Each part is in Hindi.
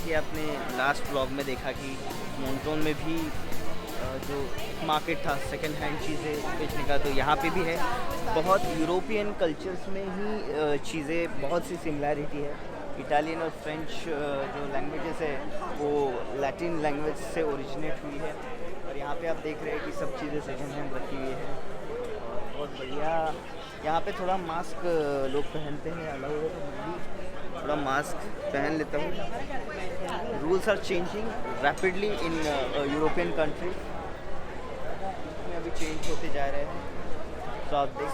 कि आपने लास्ट व्लॉग में देखा कि मॉन्ट्रोन में भी जो मार्केट था सेकंड हैंड चीज़ें बेचने का, तो यहाँ पे भी है। बहुत यूरोपियन कल्चर्स में ही चीज़ें बहुत सी सिमिलैरिटी है। इटालियन और फ्रेंच जो लैंग्वेजेस है वो लैटिन लैंग्वेज से ओरिजिनेट हुई है, और यहाँ पे आप देख रहे हैं कि सब चीज़ें सेकंड हैंड रखी हुई है। और बहुत बढ़िया। यहाँ पे थोड़ा मास्क लोग पहनते हैं, अलग है तो मैं भी थोड़ा मास्क पहन लेता हूँ। Rules are changing rapidly in European country, में अभी चेंज होते जा रहे हैं। तो आप देख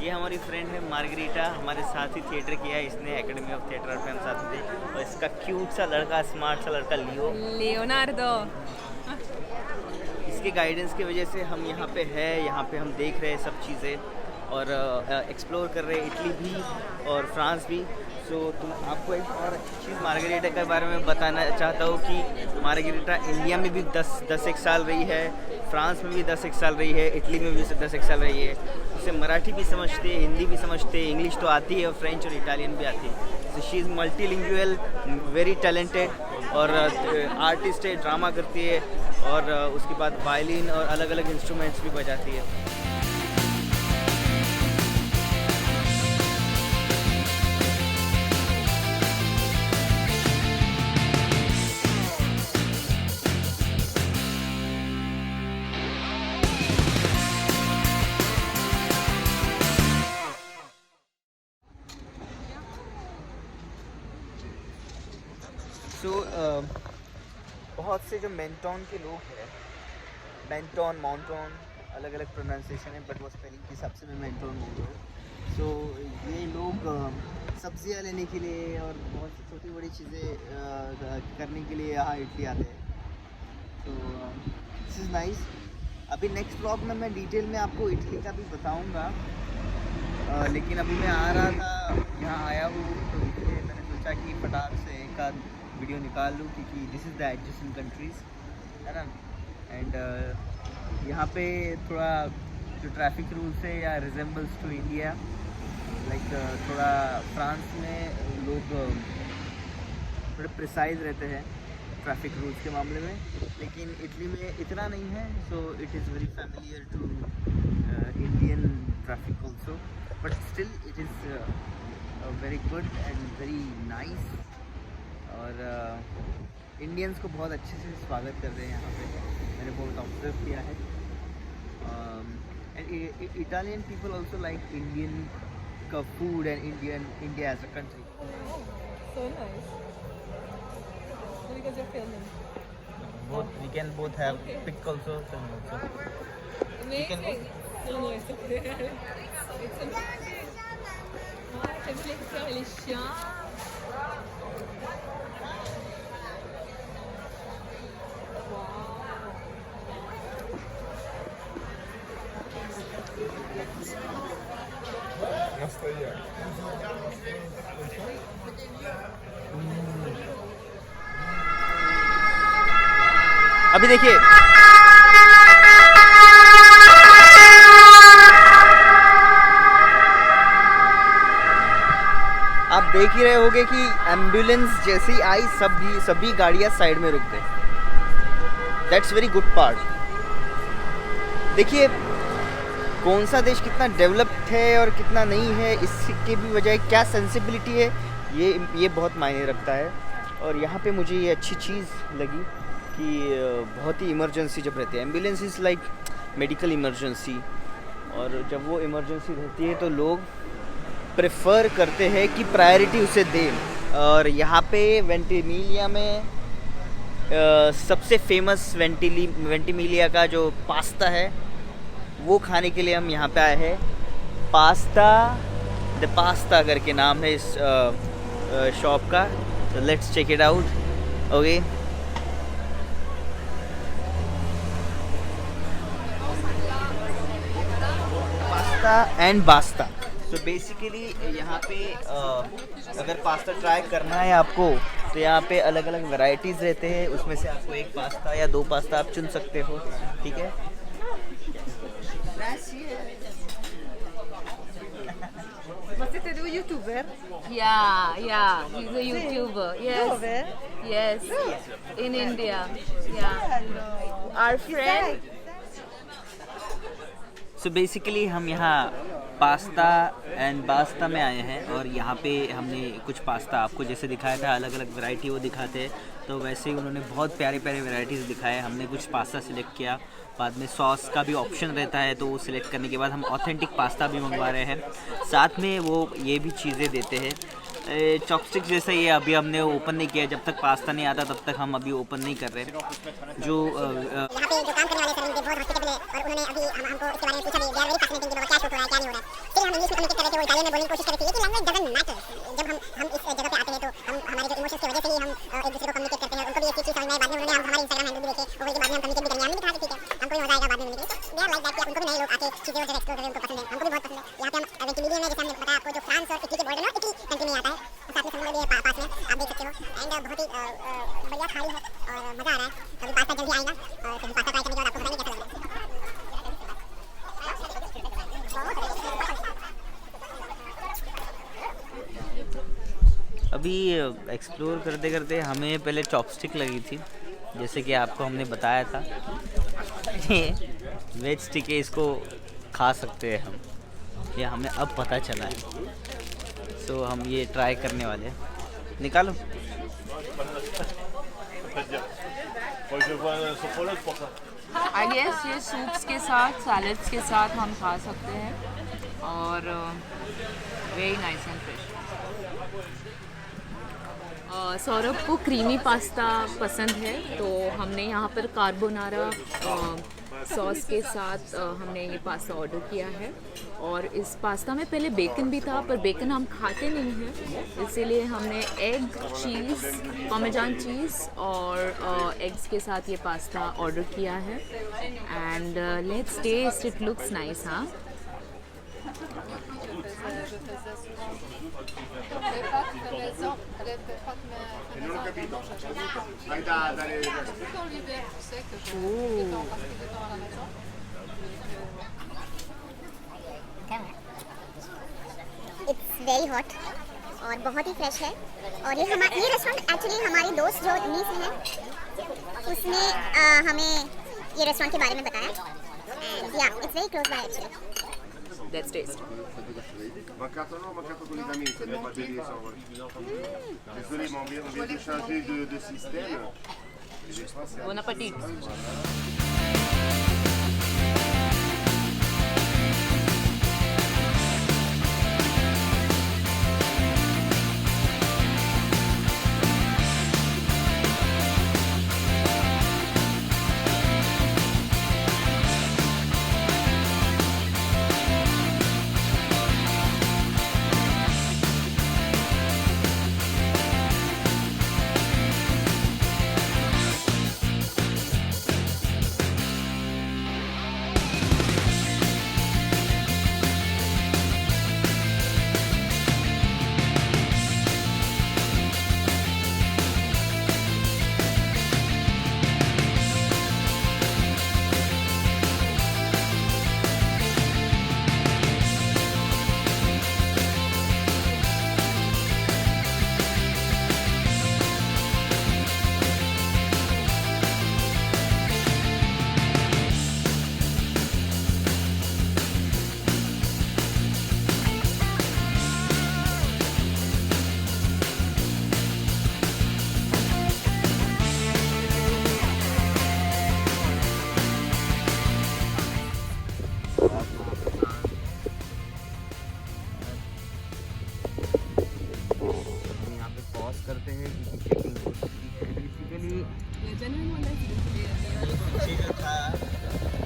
ये हमारी फ्रेंड है मार्गरीटा, हमारे साथ ही थिएटर किया है इसने, एकेडमी ऑफ थिएटर पे हम साथ थे। और इसका क्यूट सा लड़का, स्मार्ट सा लड़का लियोनार्डो, इसके गाइडेंस की वजह से हम यहाँ पे है, यहाँ पे हम देख रहे हैं सब चीज़ें और एक्सप्लोर कर रहे हैं, इटली भी और फ्रांस भी। सो तुम आपको एक और अच्छी चीज़ मार्गरीटा के बारे में बताना चाहता हूँ कि मार्गरीटा इंडिया में भी 10 साल रही है, फ्रांस में भी 10 साल रही है, इटली में भी 10 साल रही है। उसे मराठी भी समझते हैं, हिंदी भी समझते हैं, इंग्लिश तो आती है और फ्रेंच और इटालियन भी आती है। So she is multilingual, very talented और आर्टिस्ट है, ड्रामा करती है और उसके बाद वायलिन और अलग अलग इंस्ट्रूमेंट्स भी बजाती है। बहुत से जो मेंटोन के लोग हैं, मेंटोन मॉन्ट्रोन अलग अलग प्रोनाउंसिएशन है, बट वो स्पेलिंग के हिसाब से मैं मेंटोन बोल रहा हूँ। सो ये लोग सब्जियाँ लेने के लिए और बहुत सी छोटी बड़ी चीज़ें करने के लिए यहाँ इटली आते हैं। तो दिस इज़ नाइस। अभी नेक्स्ट व्लॉग में मैं डिटेल में आपको इटली का भी बताऊँगा, लेकिन अभी मैं आ रहा था, यहाँ आया हूँ तो इसलिए मैंने सोचा कि फटाक से एक आध वीडियो निकाल लूँ, क्योंकि this is the adjacent countries, है ना। एंड यहाँ पे थोड़ा जो ट्रैफिक रूल्स है या रिजेंबल्स टू इंडिया, लाइक थोड़ा फ्रांस में लोग थोड़े प्रिसाइज रहते हैं ट्रैफिक रूल्स के मामले में, लेकिन इटली में इतना नहीं है। So it is very familiar to Indian traffic also, but still it is very good and very nice. और इंडियंस को बहुत अच्छे से स्वागत कर रहे हैं यहाँ पे, मैंने बहुत ऑब्जर्व किया है। And Italian people also like Indian का food and India as a country. so nice. Because you're filming. We can both have pic also. Amazing. No, it's okay. It's amazing. Oh, t'as vu les fleurs et les chiens? अभी देखिए आप देख ही रहे होंगे कि एम्बुलेंस जैसी आई सभी गाड़ियां साइड में रुक गई। That's very good part. देखिए कौन सा देश कितना डेवलप्ड है और कितना नहीं है, इसके भी वजह क्या सेंसिबिलिटी है, ये बहुत मायने रखता है। और यहाँ पे मुझे ये अच्छी चीज़ लगी कि बहुत ही इमरजेंसी जब रहती है, ambulance is like medical emergency, और जब वो इमरजेंसी रहती है तो लोग प्रेफर करते हैं कि प्रायोरिटी उसे दें। और यहाँ पे वेंटिमिलिया में सबसे फेमस वेंटिमिलिया का जो पास्ता है वो खाने के लिए हम यहाँ पे आए हैं। द पास्ता करके नाम है इस शॉप का, तो let's check it out. Okay, pasta and basta. तो बेसिकली यहाँ पे अगर पास्ता ट्राई करना है आपको, तो यहाँ पे अलग अलग वैरायटीज़ रहते हैं, उसमें से आपको एक पास्ता या दो पास्ता आप चुन सकते हो, ठीक है। Ma siete due youtuber? Yeah, he's a YouTuber. Yes, Dove? yes, in India. Yeah, Bello. our Chi friend. sei? So basically हम यहाँ पास्ता एंड बास्ता में आए हैं और यहाँ पे हमने कुछ पास्ता आपको जैसे दिखाया था अलग अलग वैरायटी वो दिखाते हैं, तो वैसे ही उन्होंने बहुत प्यारे प्यारे वैरायटीज़ दिखाए। हमने कुछ पास्ता सिलेक्ट किया, बाद में सॉस का भी ऑप्शन रहता है, तो वो सिलेक्ट करने के बाद हम ऑथेंटिक पास्ता भी मंगवा रहे हैं। साथ में वो ये भी चीज़ें देते हैं चॉपस्टिक जैसा, ये अभी हमने ओपन नहीं किया, जब तक पास्ता नहीं आता तब तक हम अभी ओपन नहीं कर रहे। जो यहाँ पे जो काम करने वाले सर उनके बहुत हॉस्पिटल है और उन्होंने अभी हमको इसके बारे में पूछा भी, दे आर वेरी फैसिनेटिंग कि क्या शूट हो रहा है क्या नहीं हो रहा है। फिर हम इंग्लिश में कम्युनिकेट कर रहे थे, वो इटालियन में बोलने की कोशिश कर रहे थे, लेकिन लैंग्वेज डजंट मैटर। जब हम इस जगह पे आते हैं तो हम हमारे जो इमोशंस की वजह से ही हम एक दूसरे को कम्युनिकेट करते हैं, उनको भी एक चीज़ समझ में आई। बाद में उन्होंने हमारे इंस्टाग्राम हैंडल भी देखे, वो बोले कि बाद में हम कम्युनिकेट भी करेंगे। हमने भी कहा कि ठीक है, हमको भी मजा आएगा बाद में मिलने के। दे आर लाइक दैट कि उनको भी नए लोग आके चीज़ें वगैरह एक्सप्लोर करें, उनको पसंद है, हमको भी बहुत पसंद है। यहाँ पे हम वेंटिलियन है, जैसे हमने बताया आपको, जो फ्रांस और इटली के बॉर्डर में, इटली कंट्री में आता है, साथ में समुद्र भी है पास में, आप देख सकते हो। एंड बहुत ही बढ़िया थाली है और मज़ा आ रहा है। अभी पास्ता जल्दी आएगा और फिर पास्ता ट्राई करने के बाद आपको बताएंगे कैसा लग रहा है। अभी एक्सप्लोर करते करते हमें पहले चॉपस्टिक लगी थी, जैसे कि आपको हमने बताया था। ये वेज स्टिक है, इसको खा सकते हैं हम, ये हमें अब पता चला है। सो हम ये ट्राई करने वाले हैं। निकालो। आई गेस ये सूप्स के साथ, सैलड्स के साथ हम खा सकते हैं और very nice and fresh. Saurabh को क्रीमी पास्ता पसंद है, तो हमने यहाँ पर कार्बोनारा सॉस के साथ हमने ये पास्ता ऑर्डर किया है। और इस पास्ता में पहले बेकन भी था, पर बेकन हम खाते नहीं हैं, इसीलिए हमने एग, चीज़, पार्मेजान चीज़ और एग्स के साथ ये पास्ता ऑर्डर किया है। And let's taste, it looks nice. हाँ, इट्स वेरी हॉट और बहुत ही फ्रेश है। और ये रेस्टोरेंट एक्चुअली हमारी दोस्त जो नीस है उसने हमें ये रेस्टोरेंट के बारे में बताया। एंड या it's very close by actually. Let's taste. Mancato no, mancato collegamento, le batterie sono. Désolé, mais on vient de changer de système. Bon appétit. करते हैं क्योंकि चेकिंग बेसिकली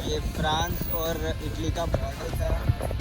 ये फ्रांस और इटली का बॉर्डर था।